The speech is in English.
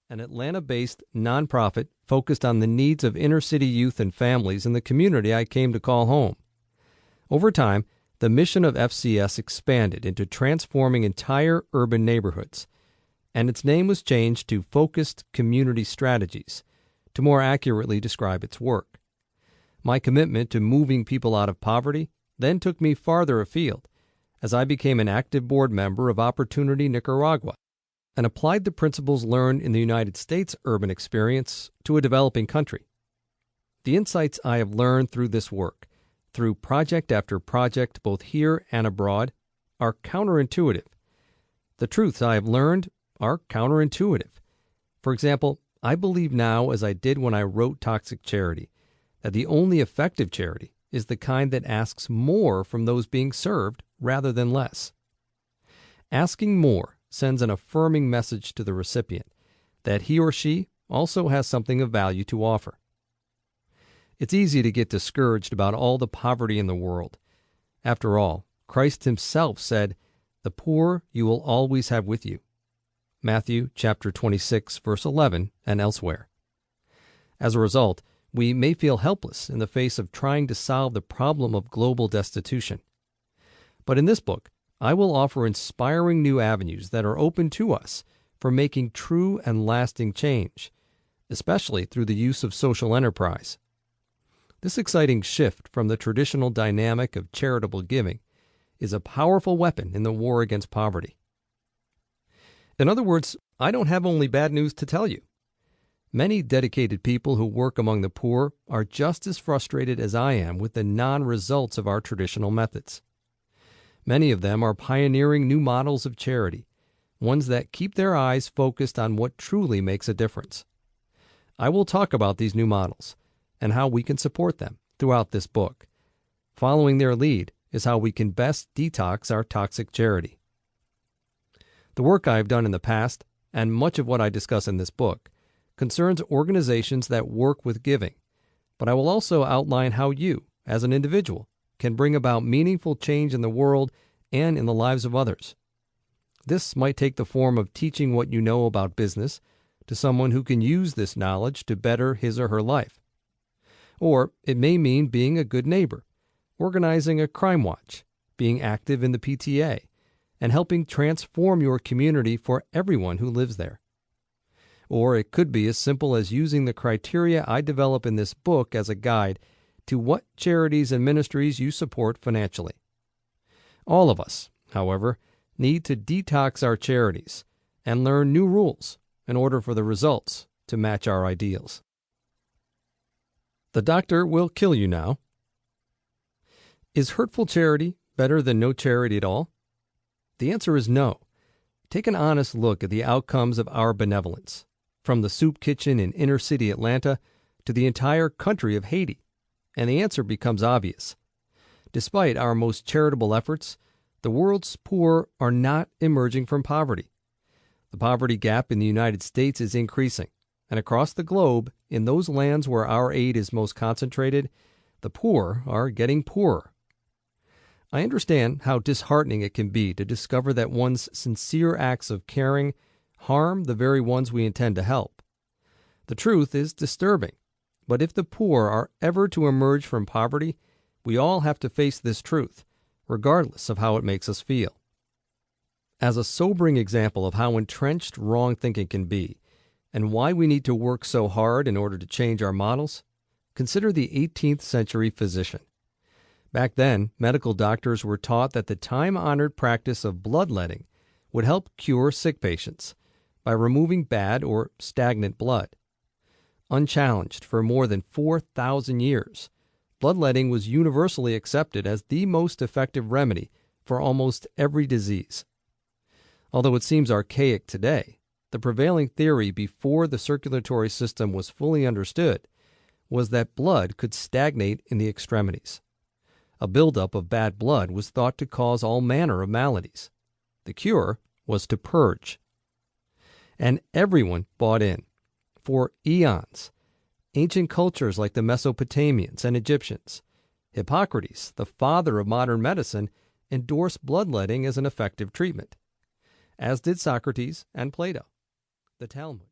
an Atlanta-based nonprofit focused on the needs of inner-city youth and families in the community I came to call home. Over time, the mission of FCS expanded into transforming entire urban neighborhoods, and its name was changed to Focused Community Strategies to more accurately describe its work. My commitment to moving people out of poverty then took me farther afield, as I became an active board member of Opportunity Nicaragua and applied the principles learned in the United States urban experience to a developing country. The insights I have learned through this work, through project after project both here and abroad, are counterintuitive. The truths I have learned are counterintuitive. For example, I believe now, as I did when I wrote Toxic Charity, that the only effective charity is the kind that asks more from those being served rather than less. Asking more sends an affirming message to the recipient that he or she also has something of value to offer. It's easy to get discouraged about all the poverty in the world. After all, Christ himself said, "The poor you will always have with you." Matthew chapter 26, verse 11, and elsewhere. As a result, we may feel helpless in the face of trying to solve the problem of global destitution. But in this book, I will offer inspiring new avenues that are open to us for making true and lasting change, especially through the use of social enterprise. This exciting shift from the traditional dynamic of charitable giving is a powerful weapon in the war against poverty. In other words, I don't have only bad news to tell you. Many dedicated people who work among the poor are just as frustrated as I am with the non-results of our traditional methods. Many of them are pioneering new models of charity, ones that keep their eyes focused on what truly makes a difference. I will talk about these new models and how we can support them throughout this book. Following their lead is how we can best detox our toxic charity. The work I have done in the past, and much of what I discuss in this book, concerns organizations that work with giving, but I will also outline how you, as an individual, can bring about meaningful change in the world and in the lives of others. This might take the form of teaching what you know about business to someone who can use this knowledge to better his or her life. Or it may mean being a good neighbor, organizing a crime watch, being active in the PTA, and helping transform your community for everyone who lives there. Or it could be as simple as using the criteria I develop in this book as a guide to what charities and ministries you support financially. All of us, however, need to detox our charities and learn new rules in order for the results to match our ideals. The doctor will kill you now. Is hurtful charity better than no charity at all? The answer is no. Take an honest look at the outcomes of our benevolence, from the soup kitchen in inner-city Atlanta to the entire country of Haiti, and the answer becomes obvious. Despite our most charitable efforts, the world's poor are not emerging from poverty. The poverty gap in the United States is increasing, and across the globe, in those lands where our aid is most concentrated, the poor are getting poorer. I understand how disheartening it can be to discover that one's sincere acts of caring harm the very ones we intend to help. The truth is disturbing, but if the poor are ever to emerge from poverty, we all have to face this truth, regardless of how it makes us feel. As a sobering example of how entrenched wrong thinking can be, and why we need to work so hard in order to change our models, consider the 18th century physician. Back then, medical doctors were taught that the time-honored practice of bloodletting would help cure sick patients by removing bad or stagnant blood. Unchallenged for more than 4,000 years, bloodletting was universally accepted as the most effective remedy for almost every disease. Although it seems archaic today, the prevailing theory before the circulatory system was fully understood was that blood could stagnate in the extremities. A buildup of bad blood was thought to cause all manner of maladies. The cure was to purge. And everyone bought in. For eons, ancient cultures like the Mesopotamians and Egyptians, Hippocrates, the father of modern medicine, endorsed bloodletting as an effective treatment, as did Socrates and Plato. The Talmud